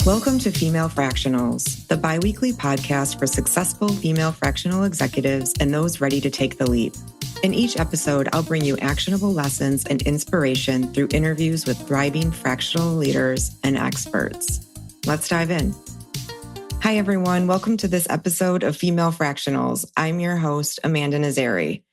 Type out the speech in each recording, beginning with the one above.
Welcome to Female Fractionals, the biweekly podcast for successful female fractional executives and those ready to take the leap. In each episode, I'll bring you actionable lessons and inspiration through interviews with thriving fractional leaders and experts. Let's dive in. Hi, everyone. Welcome to this episode of Female Fractionals. I'm your host, Amanda Nizzere.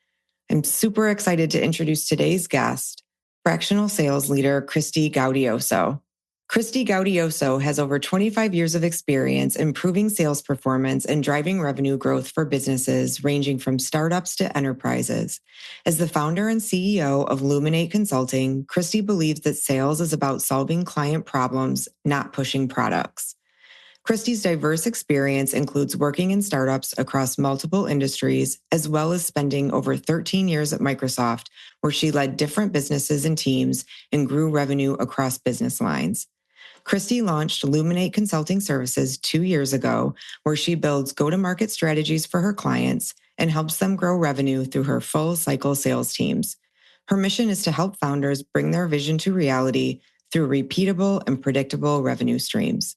I'm super excited to introduce today's guest, fractional sales leader, Christy Gaudioso. Christy Gaudioso has over 25 years of experience improving sales performance and driving revenue growth for businesses ranging from startups to enterprises. As the founder and CEO of Luminate Consulting, Christy believes that sales is about solving client problems, not pushing products. Christy's diverse experience includes working in startups across multiple industries, as well as spending over 13 years at Microsoft, where she led different businesses and teams and grew revenue across business lines. Christy launched Luminate Consulting Services 2 years ago, where she builds go-to-market strategies for her clients and helps them grow revenue through her full-cycle sales teams. Her mission is to help founders bring their vision to reality through repeatable and predictable revenue streams.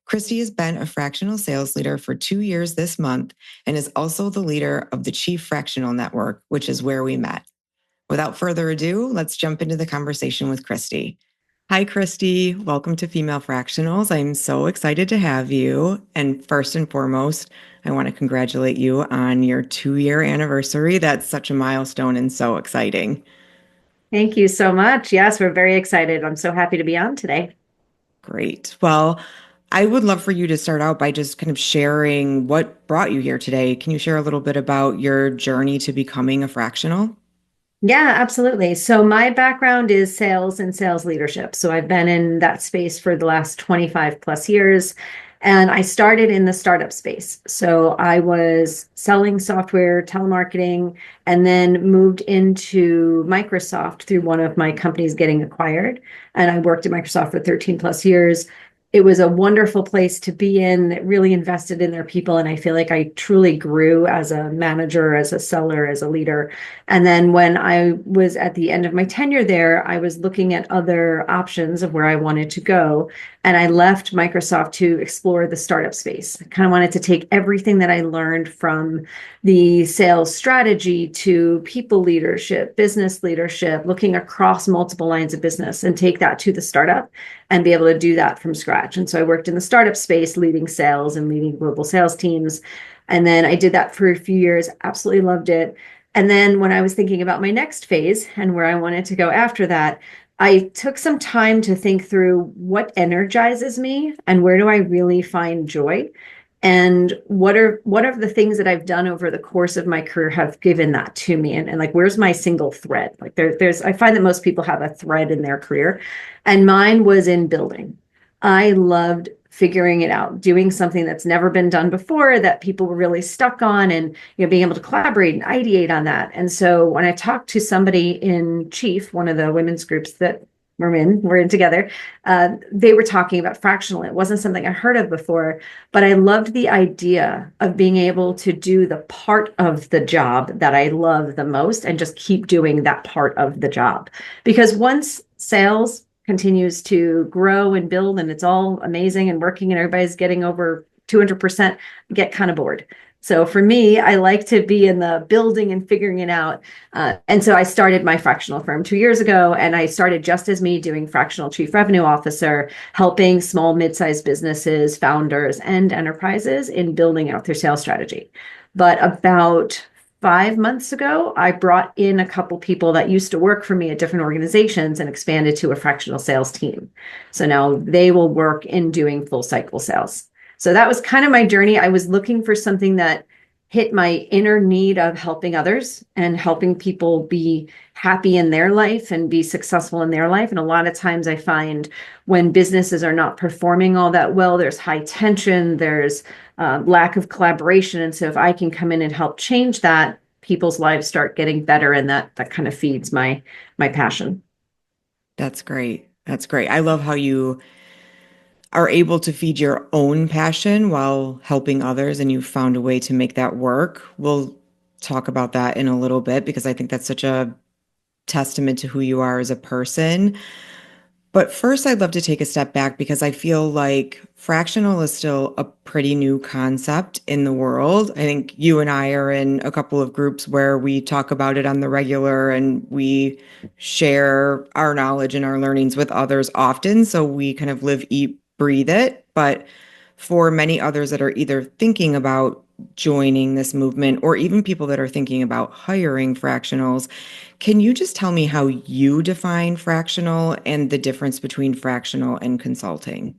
Christy has been a fractional sales leader for 2 years this month and is also the leader of the Chief Fractional Network, which is where we met. Without further ado, let's jump into the conversation with Christy. Hi, Christy. Welcome to Female Fractionals. I'm so excited to have you. And first and foremost, I want to congratulate you on your 2-year anniversary. That's such a milestone and so exciting. Thank you so much. Yes, we're very excited. I'm so happy to be on today. Great. Well, I would love for you to start out by just kind of sharing what brought you here today. Can you share a little bit about your journey to becoming a fractional? Yeah, absolutely. So my background is sales and sales leadership. So I've been in that space for the last 25 plus years. And I started in the startup space. So I was selling software, telemarketing, and then moved into Microsoft through one of my companies getting acquired. And I worked at Microsoft for 13 plus years. It was a wonderful place to be in that really invested in their people. And I feel like I truly grew as a manager, as a seller, as a leader. And then when I was at the end of my tenure there, I was looking at other options of where I wanted to go. And I left Microsoft to explore the startup space. I kind of wanted to take everything that I learned from the sales strategy to people leadership, business leadership, looking across multiple lines of business and take that to the startup and be able to do that from scratch. And so I worked in the startup space, leading sales and leading global sales teams. And then I did that for a few years, absolutely loved it. And then when I was thinking about my next phase and where I wanted to go after that, I took some time to think through what energizes me and where do I really find joy, and what are the things that I've done over the course of my career have given that to me, and like where's my single thread? Like there's I find that most people have a thread in their career, and mine was in building. I loved figuring it out, doing something that's never been done before that people were really stuck on, and being able to collaborate and ideate on that. And so when I talked to somebody in Chief, one of the women's groups that we're in together, they were talking about fractional. It wasn't something I heard of before, but I loved the idea of being able to do the part of the job that I love the most and just keep doing that part of the job. Because once sales continues to grow and build and it's all amazing and working and everybody's getting over 200%, get kind of bored. So for me, I like to be in the building and figuring it out. And so I started my fractional firm 2 years ago, and I started just as me doing fractional chief revenue officer, helping small, mid-sized businesses, founders, and enterprises in building out their sales strategy. But about 5 months ago, I brought in a couple people that used to work for me at different organizations and expanded to a fractional sales team. So now they will work in doing full cycle sales. So that was kind of my journey. I was looking for something that hit my inner need of helping others and helping people be happy in their life and be successful in their life. And a lot of times I find when businesses are not performing all that well, there's high tension, there's lack of collaboration. And so if I can come in and help change that, people's lives start getting better. And that kind of feeds my passion. That's great. That's great. I love how you are able to feed your own passion while helping others, and you've found a way to make that work. We'll talk about that in a little bit because I think that's such a testament to who you are as a person. But first, I'd love to take a step back because I feel like fractional is still a pretty new concept in the world. I think you and I are in a couple of groups where we talk about it on the regular and we share our knowledge and our learnings with others often. So we kind of live, eat, breathe it. But for many others that are either thinking about joining this movement or even people that are thinking about hiring fractionals, can you just tell me how you define fractional and the difference between fractional and consulting?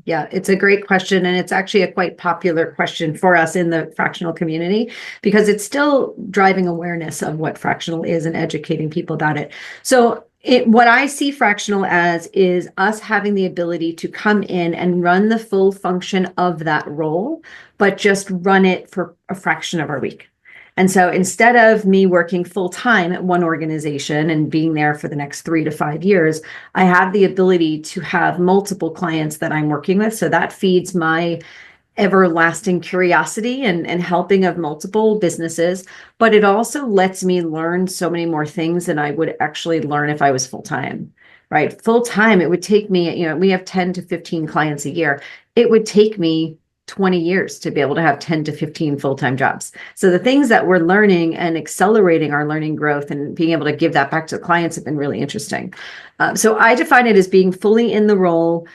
Yeah, it's a great question. And it's actually a quite popular question for us in the fractional community because it's still driving awareness of what fractional is and educating people about it. So what I see fractional as is us having the ability to come in and run the full function of that role, but just run it for a fraction of our week. And so instead of me working full time at one organization and being there for the next 3 to 5 years, I have the ability to have multiple clients that I'm working with. So that feeds my everlasting curiosity and helping of multiple businesses. But it also lets me learn so many more things than I would actually learn if I was full time, right? Full time, it would take me, we have 10 to 15 clients a year. It would take me 20 years to be able to have 10 to 15 full-time jobs. So the things that we're learning and accelerating our learning growth and being able to give that back to the clients have been really interesting. So I define it as being fully in the role.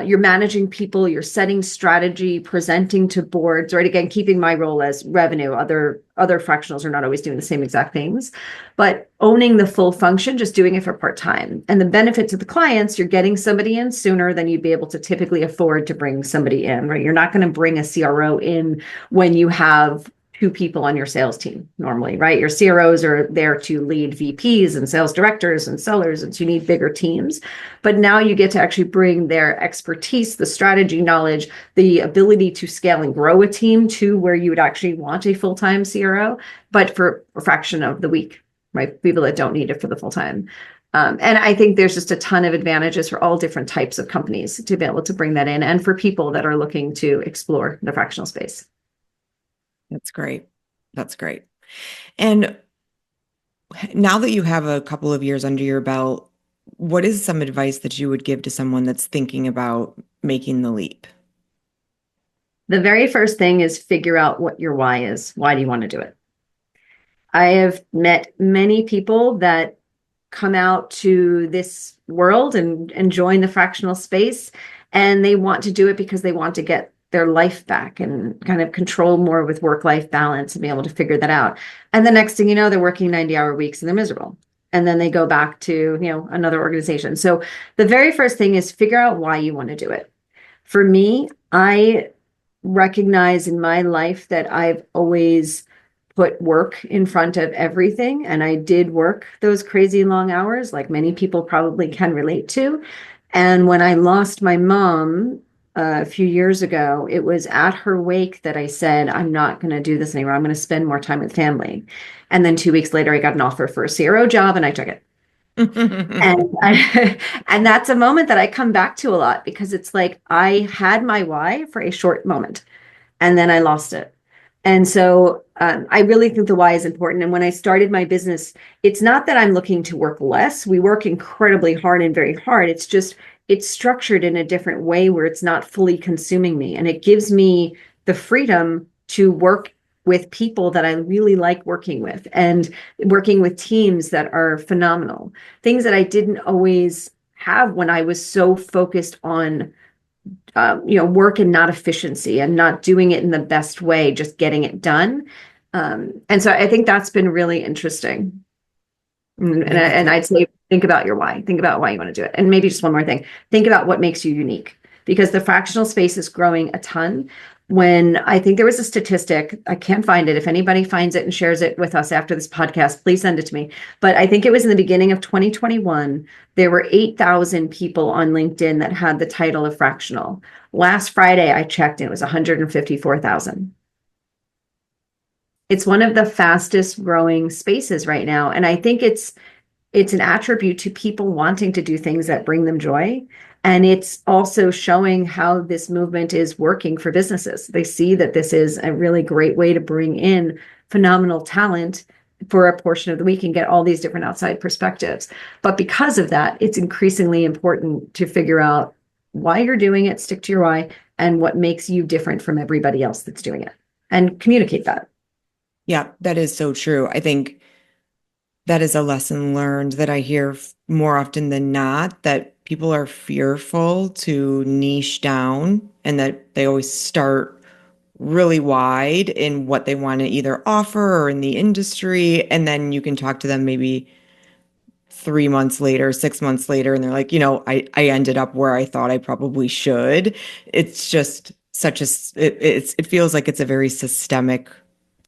You're managing people, you're setting strategy, presenting to boards, right? Again, keeping my role as revenue. Other fractionals are not always doing the same exact things, but owning the full function, just doing it for part-time. And the benefit to the clients, you're getting somebody in sooner than you'd be able to typically afford to bring somebody in, right? You're not going to bring a CRO in when you have 2 people on your sales team normally, right? Your CROs are there to lead VPs and sales directors and sellers, and so you need bigger teams. But now you get to actually bring their expertise, the strategy knowledge, the ability to scale and grow a team to where you would actually want a full-time CRO, but for a fraction of the week, right? People that don't need it for the full time. And I think there's just a ton of advantages for all different types of companies to be able to bring that in and for people that are looking to explore the fractional space. That's great. That's great. And now that you have a couple of years under your belt, what is some advice that you would give to someone that's thinking about making the leap? The very first thing is figure out what your why is. Why do you want to do it? I have met many people that come out to this world and join the fractional space, and they want to do it because they want to get their life back and kind of control more with work-life balance and be able to figure that out. And the next thing you know, they're working 90-hour weeks and they're miserable. And then they go back to, another organization. So the very first thing is figure out why you want to do it. For me, I recognize in my life that I've always put work in front of everything. And I did work those crazy long hours, like many people probably can relate to. And when I lost my mom, a few years ago, it was at her wake that I said, I'm not going to do this anymore. I'm going to spend more time with family. And then 2 weeks later, I got an offer for a CRO job and I took it. And that's a moment that I come back to a lot because it's like I had my why for a short moment and then I lost it. And so I really think the why is important. And when I started my business, it's not that I'm looking to work less. We work incredibly hard and very hard. It's just it's structured in a different way where it's not fully consuming me. And it gives me the freedom to work with people that I really like working with and working with teams that are phenomenal. Things that I didn't always have when I was so focused on work and not efficiency and not doing it in the best way, just getting it done. And so I think that's been really interesting. And I'd say, think about your why. Think about why you want to do it. And maybe just one more thing. Think about what makes you unique because the fractional space is growing a ton. When I think there was a statistic, I can't find it. If anybody finds it and shares it with us after this podcast, please send it to me. But I think it was in the beginning of 2021, there were 8,000 people on LinkedIn that had the title of fractional. Last Friday, I checked, and it was 154,000. It's one of the fastest growing spaces right now. And I think it's an attribute to people wanting to do things that bring them joy. And it's also showing how this movement is working for businesses. They see that this is a really great way to bring in phenomenal talent for a portion of the week and get all these different outside perspectives. But because of that, it's increasingly important to figure out why you're doing it, stick to your why, and what makes you different from everybody else that's doing it, and communicate that. Yeah, that is so true. I think that is a lesson learned that I hear more often than not, that people are fearful to niche down and that they always start really wide in what they want to either offer or in the industry. And then you can talk to them maybe 3 months later, 6 months later, and they're like, I ended up where I thought I probably should. It's just such a, it feels like it's a very systemic,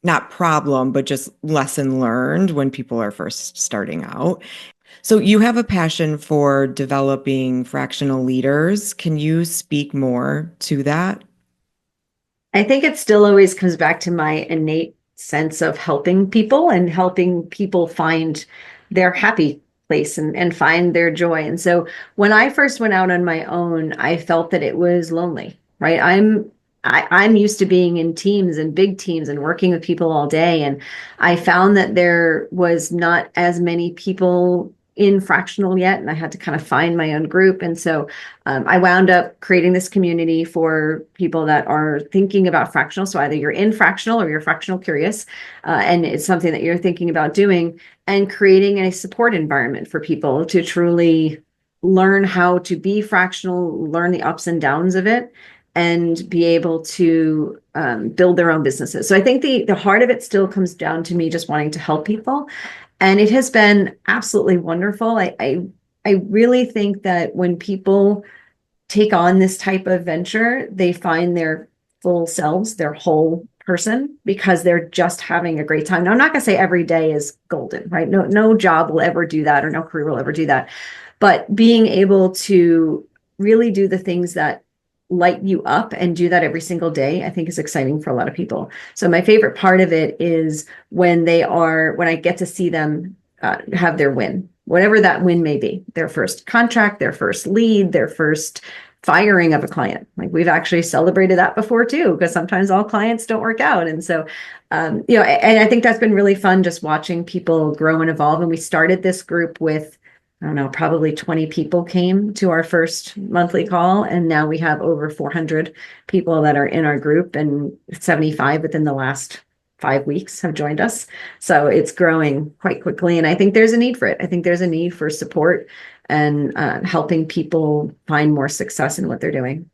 not problem, but just lesson learned when people are first starting out. So you have a passion for developing fractional leaders. Can you speak more to that? I think it still always comes back to my innate sense of helping people and helping people find their happy place and find their joy. And so when I first went out on my own, I felt that it was lonely, right? I'm used to being in teams and big teams and working with people all day. And I found that there was not as many people in fractional yet, and I had to kind of find my own group. And so I wound up creating this community for people that are thinking about fractional. So either you're in fractional or you're fractional curious, and it's something that you're thinking about doing, and creating a support environment for people to truly learn how to be fractional, learn the ups and downs of it, and be able to build their own businesses. So I think the heart of it still comes down to me just wanting to help people. And it has been absolutely wonderful. I really think that when people take on this type of venture, they find their full selves, their whole person, because they're just having a great time. Now, I'm not going to say every day is golden, right? No job will ever do that, or no career will ever do that. But being able to really do the things that light you up and do that every single day, I think is exciting for a lot of people. So my favorite part of it is when I get to see them have their win, whatever that win may be, their first contract, their first lead, their first firing of a client. Like, we've actually celebrated that before too, because sometimes all clients don't work out. And so, and I think that's been really fun, just watching people grow and evolve. And we started this group with, I don't know, probably 20 people came to our first monthly call. And now we have over 400 people that are in our group, and 75 within the last 5 weeks have joined us. So it's growing quite quickly. And I think there's a need for it. I think there's a need for support and helping people find more success in what they're doing.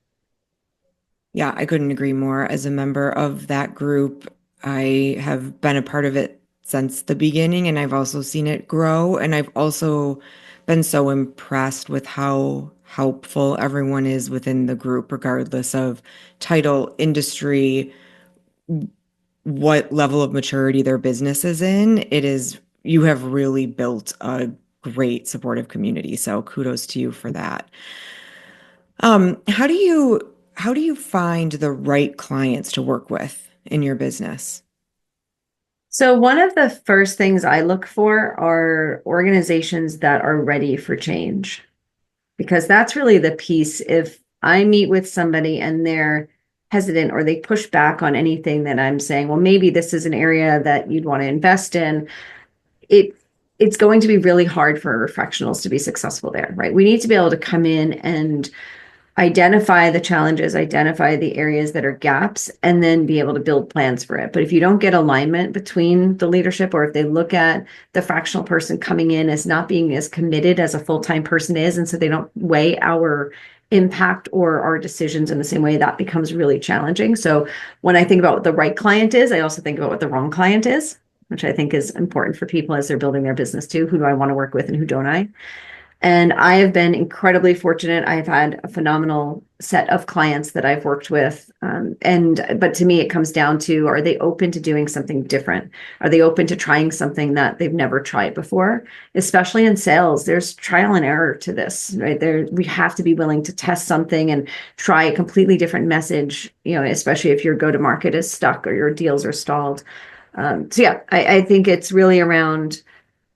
Yeah, I couldn't agree more. As a member of that group, I have been a part of it since the beginning, and I've also seen it grow. And I've also been so impressed with how helpful everyone is within the group, regardless of title, industry, what level of maturity their business is in. You have really built a great supportive community. So kudos to you for that. How do you find the right clients to work with in your business? So one of the first things I look for are organizations that are ready for change, because that's really the piece. If I meet with somebody and they're hesitant or they push back on anything that I'm saying, well, maybe this is an area that you'd want to invest in, it's going to be really hard for fractionals to be successful there, right? We need to be able to come in and identify the challenges, identify the areas that are gaps, and then be able to build plans for it. But if you don't get alignment between the leadership, or if they look at the fractional person coming in as not being as committed as a full-time person is, and so they don't weigh our impact or our decisions in the same way, that becomes really challenging. So when I think about what the right client is, I also think about what the wrong client is, which I think is important for people as they're building their business too. Who do I want to work with and who don't I? And I have been incredibly fortunate. I've had a phenomenal set of clients that I've worked with. But to me, it comes down to, are they open to doing something different? Are they open to trying something that they've never tried before? Especially in sales, there's trial and error to this, right? We have to be willing to test something and try a completely different message, especially if your go-to-market is stuck or your deals are stalled. I think it's really around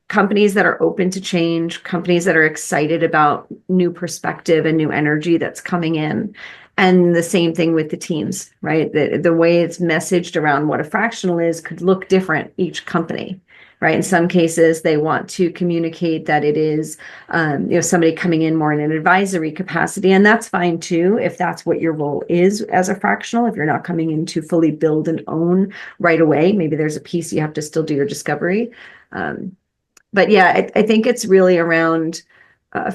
companies that are open to change, companies that are excited about new perspective and new energy that's coming in. And the same thing with the teams, right? The way it's messaged around what a fractional is could look different each company. right? In some cases, they want to communicate that it is, somebody coming in more in an advisory capacity, and that's fine too, if that's what your role is as a fractional. If you're not coming in to fully build and own right away, maybe there's a piece you have to still do your discovery. But yeah, I think it's really around,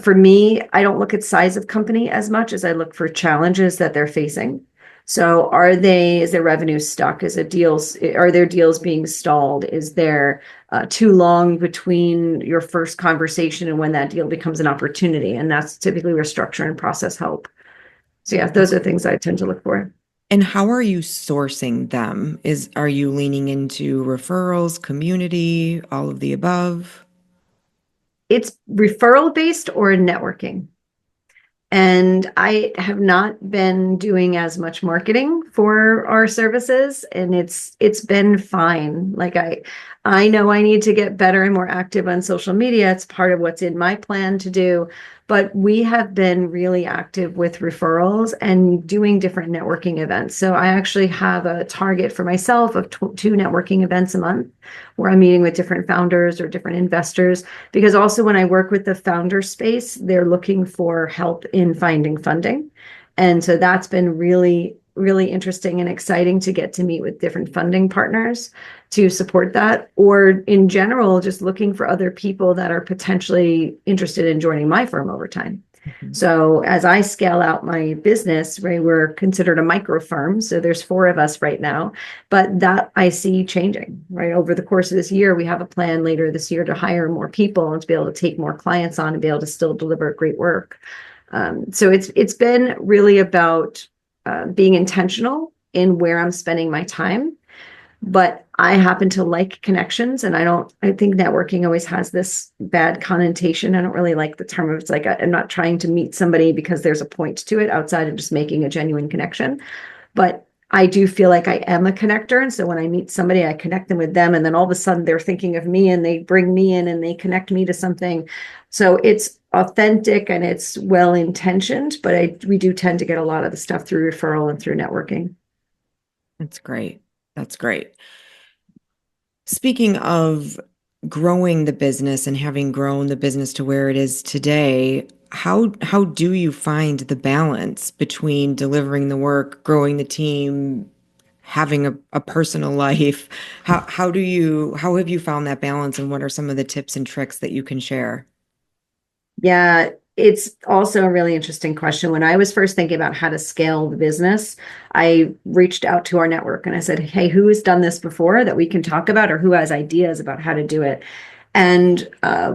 for me, I don't look at size of company as much as I look for challenges that they're facing. So is their revenue stuck? Are their deals being stalled? Is there too long between your first conversation and when that deal becomes an opportunity? And that's typically where structure and process help. So yeah, those are things I tend to look for. And how are you sourcing them? Are you leaning into referrals, community, all of the above? It's referral based or networking. And I have not been doing as much marketing for our services, and it's been fine. Like I know I need to get better and more active on social media. It's part of what's in my plan to do. But we have been really active with referrals and doing different networking events. So I actually have a target for myself of two networking events a month where I'm meeting with different founders or different investors. Because also when I work with the founder space, they're looking for help in finding funding. And so that's been really, really interesting and exciting to get to meet with different funding partners to support that, or in general, just looking for other people that are potentially interested in joining my firm over time. Mm-hmm. So as I scale out my business, right, we're considered a micro firm. So there's 4 of us right now, but that I see changing, right? Over the course of this year, we have a plan later this year to hire more people and to be able to take more clients on and be able to still deliver great work. So it's been really about being intentional in where I'm spending my time. But I happen to like connections, and I think networking always has this bad connotation. I don't really like the term of it's like I'm not trying to meet somebody because there's a point to it outside of just making a genuine connection. But I do feel like I am a connector. And so when I meet somebody, I connect them with them. And then all of a sudden they're thinking of me and they bring me in and they connect me to something. So it's authentic and it's well-intentioned, but we do tend to get a lot of the stuff through referral and through networking. That's great. That's great. Speaking of growing the business and having grown the business to where it is today, how do you find the balance between delivering the work, growing the team, having a personal life? How have you found that balance, and what are some of the tips and tricks that you can share? Yeah, it's also a really interesting question. When I was first thinking about how to scale the business, I reached out to our network and I said, hey, who has done this before that we can talk about, or who has ideas about how to do it? And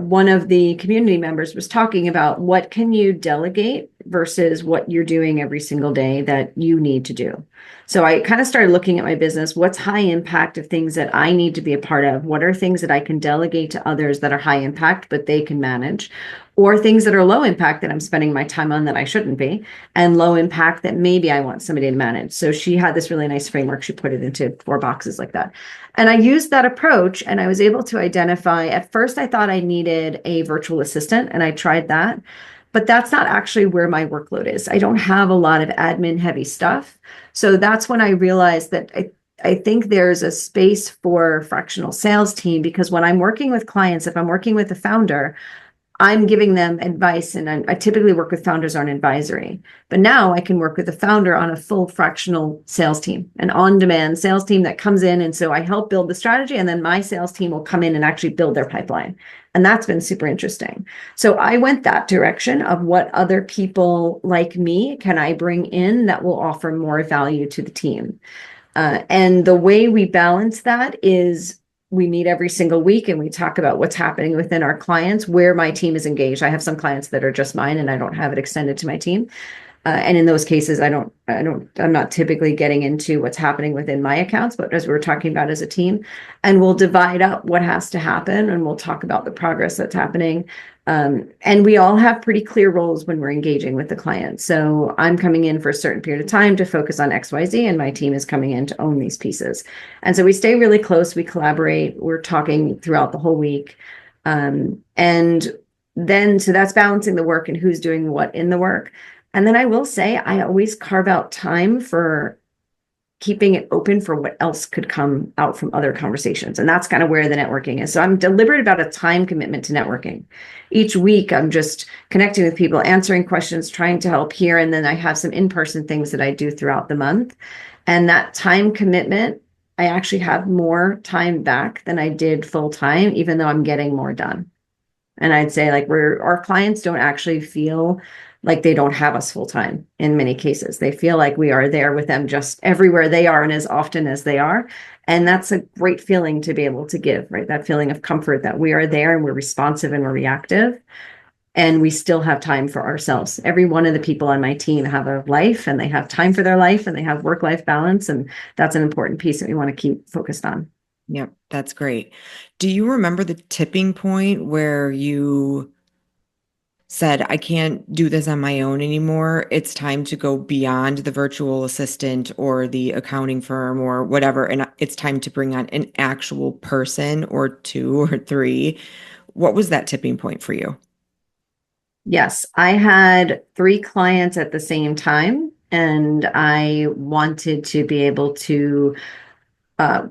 one of the community members was talking about what can you delegate versus what you're doing every single day that you need to do. So I kind of started looking at my business. What's high impact of things that I need to be a part of? What are things that I can delegate to others that are high impact, but they can manage? Or things that are low impact that I'm spending my time on that I shouldn't be, and low impact that maybe I want somebody to manage. So she had this really nice framework. She put it into 4 boxes like that. And I used that approach and I was able to identify, at first I thought I needed a virtual assistant and I tried that, but that's not actually where my workload is. I don't have a lot of admin heavy stuff. So that's when I realized that I think there's a space for fractional sales team, because when I'm working with clients, if I'm working with a founder, I'm giving them advice, and I typically work with founders on advisory. But now I can work with a founder on a full fractional sales team, an on-demand sales team that comes in. And so I help build the strategy, and then my sales team will come in and actually build their pipeline. And that's been super interesting. So I went that direction of what other people like me can I bring in that will offer more value to the team. And the way we balance that is we meet every single week and we talk about what's happening within our clients, where my team is engaged. I have some clients that are just mine and I don't have it extended to my team. And in those cases, I'm not typically getting into what's happening within my accounts, but as we were talking about as a team, and we'll divide up what has to happen and we'll talk about the progress that's happening. And we all have pretty clear roles when we're engaging with the client. So I'm coming in for a certain period of time to focus on XYZ, and my team is coming in to own these pieces. And so we stay really close. We collaborate. We're talking throughout the whole week. And then, so that's balancing the work and who's doing what in the work. And then I will say, I always carve out time for keeping it open for what else could come out from other conversations. And that's kind of where the networking is. So I'm deliberate about a time commitment to networking. Each week, I'm just connecting with people, answering questions, trying to help here. And then I have some in-person things that I do throughout the month. And that time commitment, I actually have more time back than I did full time, even though I'm getting more done. And I'd say like our clients don't actually feel like they don't have us full time in many cases. They feel like we are there with them just everywhere they are and as often as they are. And that's a great feeling to be able to give, right? That feeling of comfort that we are there and we're responsive and we're reactive and we still have time for ourselves. Every one of the people on my team have a life and they have time for their life and they have work-life balance. And that's an important piece that we want to keep focused on. Yep, that's great. Do you remember the tipping point where you said, I can't do this on my own anymore? It's time to go beyond the virtual assistant or the accounting firm or whatever, and it's time to bring on an actual person or two or three. What was that tipping point for you? Yes, I had 3 clients at the same time, and I wanted to be able to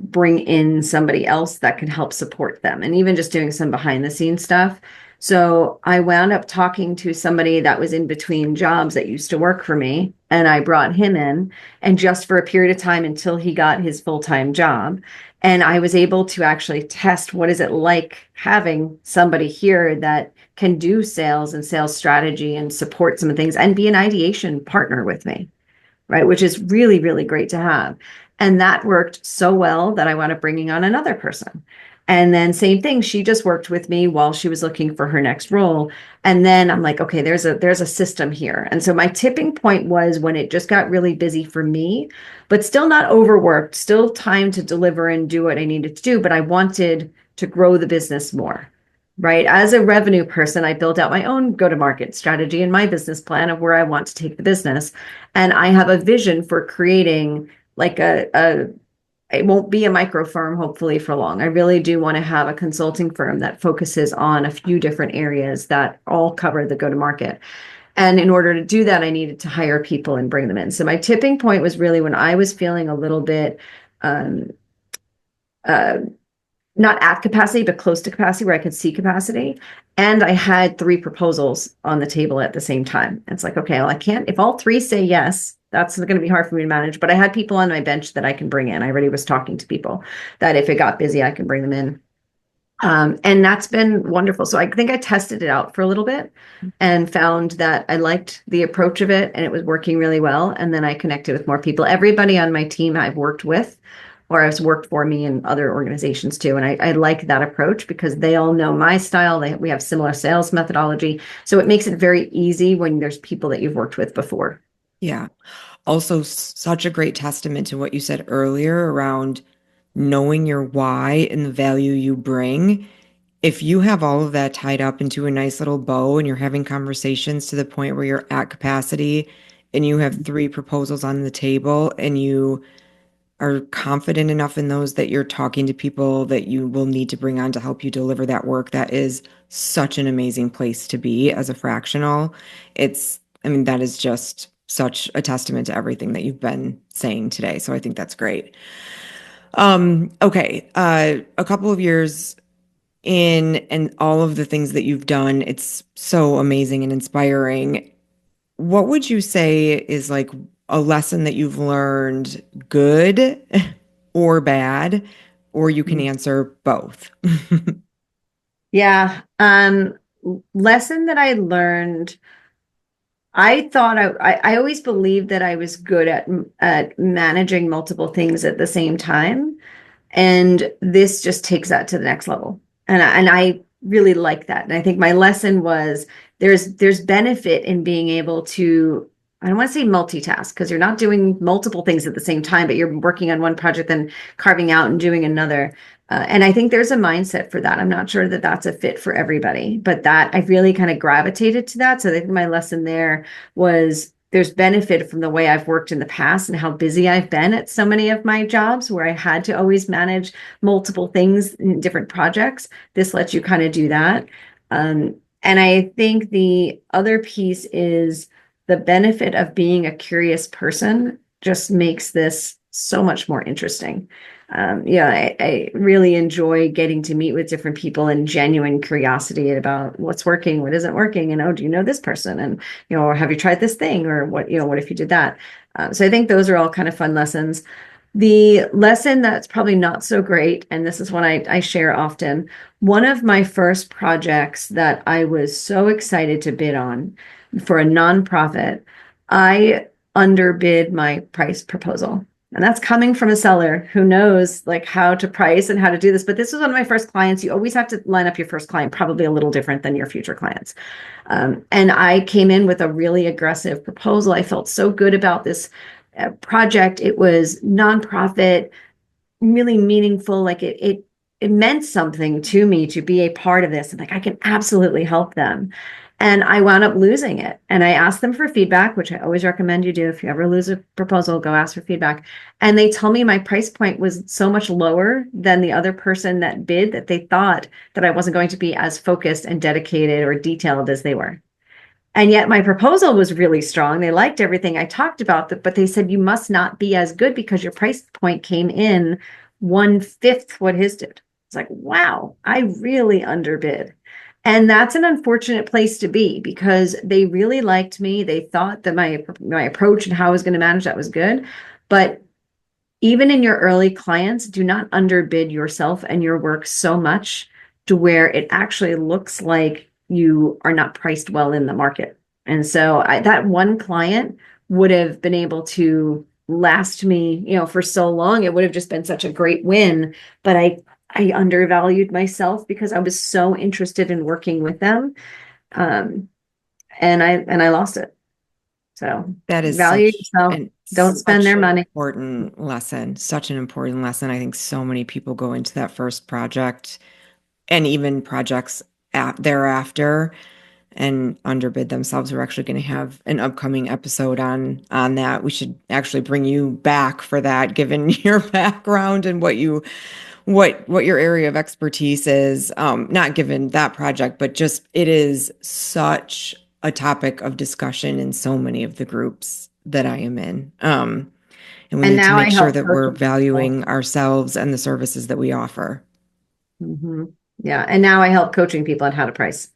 bring in somebody else that could help support them and even just doing some behind the scenes stuff. So I wound up talking to somebody that was in between jobs that used to work for me, and I brought him in, and just for a period of time until he got his full-time job. And I was able to actually test what is it like having somebody here that can do sales and sales strategy and support some of the things and be an ideation partner with me, right? Which is really, really great to have. And that worked so well that I wound up bringing on another person. And then same thing, she just worked with me while she was looking for her next role. And then I'm like, okay, there's a system here. And so my tipping point was when it just got really busy for me, but still not overworked, still time to deliver and do what I needed to do. But I wanted to grow the business more. Right. As a revenue person, I built out my own go-to-market strategy and my business plan of where I want to take the business. And I have a vision for creating like it won't be a micro firm, hopefully, for long. I really do want to have a consulting firm that focuses on a few different areas that all cover the go-to-market. And in order to do that, I needed to hire people and bring them in. So my tipping point was really when I was feeling a little bit um, uh, not at capacity, but close to capacity where I could see capacity. And I had 3 proposals on the table at the same time. It's like, okay, well, I can't, if all 3 say yes, that's going to be hard for me to manage. But I had people on my bench that I can bring in. I already was talking to people that if it got busy, I can bring them in. And that's been wonderful. So I think I tested it out for a little bit and found that I liked the approach of it and it was working really well. And then I connected with more people. Everybody on my team I've worked with or has worked for me in other organizations too. And I like that approach because they all know my style. We have similar sales methodology. So it makes it very easy when there's people that you've worked with before. Yeah. Also, such a great testament to what you said earlier around knowing your why and the value you bring. If you have all of that tied up into a nice little bow and you're having conversations to the point where you're at capacity and you have 3 proposals on the table and you are confident enough in those that you're talking to people that you will need to bring on to help you deliver that work, that is such an amazing place to be as a fractional. I mean, that is just such a testament to everything that you've been saying today. So I think that's great. Okay. A couple of years in and all of the things that you've done, it's so amazing and inspiring. What would you say is like a lesson that you've learned, good or bad, or you can answer both? Yeah. Lesson that I learned, I thought I always believed that I was good at managing multiple things at the same time. And this just takes that to the next level. And I really like that. And I think my lesson was there's benefit in being able to, I don't want to say multitask because you're not doing multiple things at the same time, but you're working on one project and carving out and doing another. And I think there's a mindset for that. I'm not sure that that's a fit for everybody, but that I really kind of gravitated to that. So I think my lesson there was there's benefit from the way I've worked in the past and how busy I've been at so many of my jobs where I had to always manage multiple things in different projects. This lets you kind of do that. And I think the other piece is the benefit of being a curious person just makes this so much more interesting. I really enjoy getting to meet with different people and genuine curiosity about what's working, what isn't working, and oh, do you know this person? And or have you tried this thing? Or what if you did that? So I think those are all kind of fun lessons. The lesson that's probably not so great, and this is one I share often, one of my first projects that I was so excited to bid on for a nonprofit, I underbid my price proposal. And that's coming from a seller who knows like how to price and how to do this. But this was one of my first clients. You always have to line up your first client, probably a little different than your future clients. And I came in with a really aggressive proposal. I felt so good about this project. It was nonprofit, really meaningful. Like it meant something to me to be a part of this. And like, I can absolutely help them. And I wound up losing it. And I asked them for feedback, which I always recommend you do. If you ever lose a proposal, go ask for feedback. And they told me my price point was so much lower than the other person that bid that they thought that I wasn't going to be as focused and dedicated or detailed as they were. And yet my proposal was really strong. They liked everything I talked about, but they said, you must not be as good because your price point came in 1/5 what his did. It's like, wow, I really underbid. And that's an unfortunate place to be because they really liked me. They thought that my approach and how I was going to manage that was good. But even in your early clients, do not underbid yourself and your work so much to where it actually looks like you are not priced well in the market. And so that one client would have been able to last me, for so long. It would have just been such a great win. But I undervalued myself because I was so interested in working with them. And I lost it. So That is value yourself. Don't spend their money. Such an important lesson. I think so many people go into that first project and even projects thereafter and underbid themselves. We're actually going to have an upcoming episode on that. We should actually bring you back for that, given your background and what your area of expertise is. Not given that project, but just it is such a topic of discussion in so many of the groups that I am in. And we need to make sure that we're valuing ourselves and the services that we offer. Mm-hmm. Yeah. And now I help coaching people on how to price.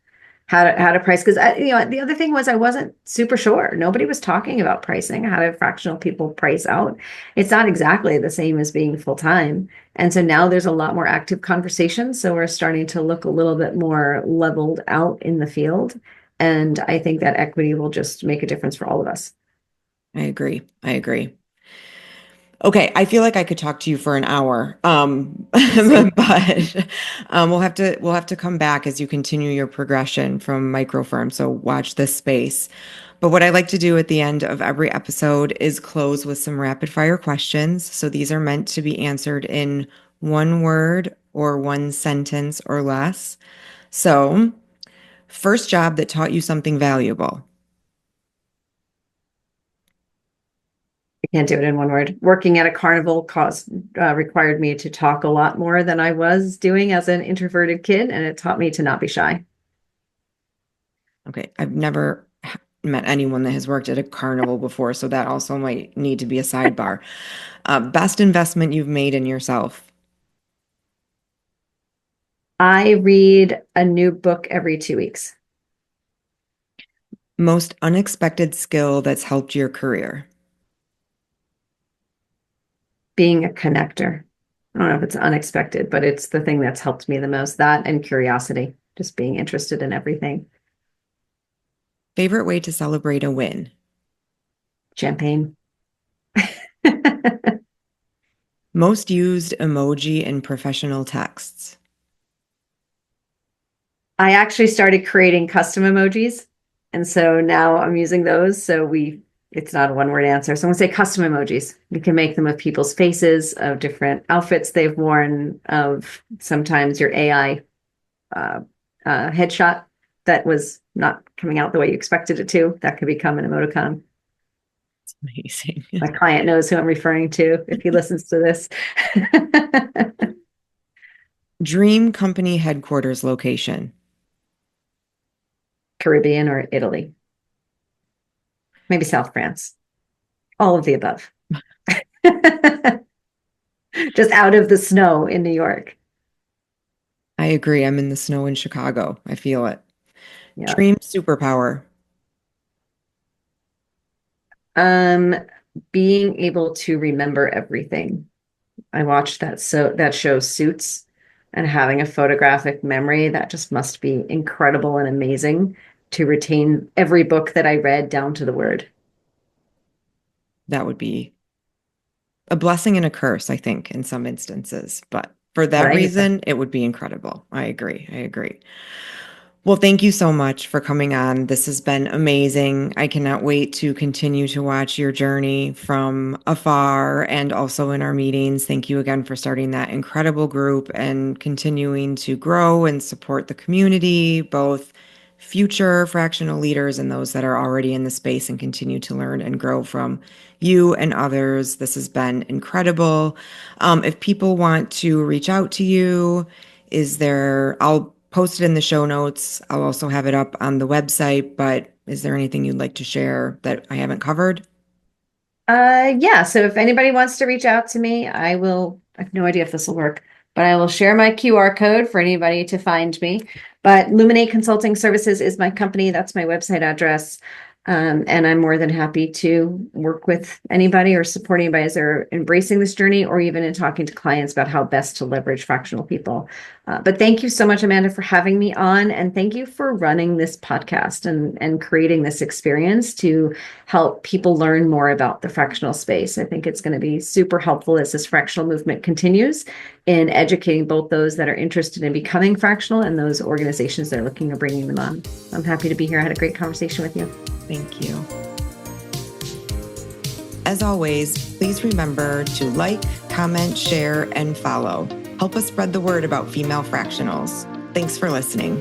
How to price. Because the other thing was I wasn't super sure. Nobody was talking about pricing. How do fractional people price out? It's not exactly the same as being full-time. And so now there's a lot more active conversations. So we're starting to look a little bit more leveled out in the field. And I think that equity will just make a difference for all of us. I agree. Okay, I feel like I could talk to you for an hour, but we'll have to come back as you continue your progression from micro firm. So watch this space. But what I like to do at the end of every episode is close with some rapid fire questions. So these are meant to be answered in one word or one sentence or less. So, first job that taught you something valuable. I can't do it in one word. Working at a carnival required me to talk a lot more than I was doing as an introverted kid, and it taught me to not be shy. Okay, I've never met anyone that has worked at a carnival before, so that also might need to be a sidebar. Best investment you've made in yourself. I read a new book every 2 weeks. Most unexpected skill that's helped your career. Being a connector. I don't know if it's unexpected, but it's the thing that's helped me the most. That and curiosity, just being interested in everything. Favorite way to celebrate a win. Champagne. Most used emoji in professional texts. I actually started creating custom emojis. And so now I'm using those. So it's not a one-word answer. So I'm going to say custom emojis. You can make them of people's faces, of different outfits they've worn, of sometimes your AI headshot that was not coming out the way you expected it to. That could become an emoticon. It's amazing. My client knows who I'm referring to if he listens to this. Dream company headquarters location. Caribbean or Italy. Maybe South France. All of the above. just out of the snow in New York. I agree. I'm in the snow in Chicago. I feel it. Yeah. Dream superpower. Um, Being able to remember everything. I watched that show Suits, and having a photographic memory that just must be incredible and amazing to retain every book that I read down to the word. That would be a blessing and a curse, I think, in some instances. But for that Right? reason, it would be incredible. I agree. I agree. Well, thank you so much for coming on. This has been amazing. I cannot wait to continue to watch your journey from afar and also in our meetings. Thank you again for starting that incredible group and continuing to grow and support the community, both future fractional leaders and those that are already in the space, and continue to learn and grow from you and others. This has been incredible. If people want to reach out to you, I'll post it in the show notes. I'll also have it up on the website, but is there anything you'd like to share that I haven't covered? Yeah. So if anybody wants to reach out to me, I have no idea if this will work, but I will share my QR code for anybody to find me. But Luminate Consulting Services is my company. That's my website address. And I'm more than happy to work with anybody or support anybody as they're embracing this journey, or even in talking to clients about how best to leverage fractional people. But thank you so much, Amanda, for having me on. And thank you for running this podcast and creating this experience to help people learn more about the fractional space. I think it's going to be super helpful as this fractional movement continues in educating both those that are interested in becoming fractional and those organizations that are looking at bringing them on. I'm happy to be here. I had a great conversation with you. Thank you. As always, please remember to like, comment, share, and follow. Help us spread the word about female fractionals. Thanks for listening.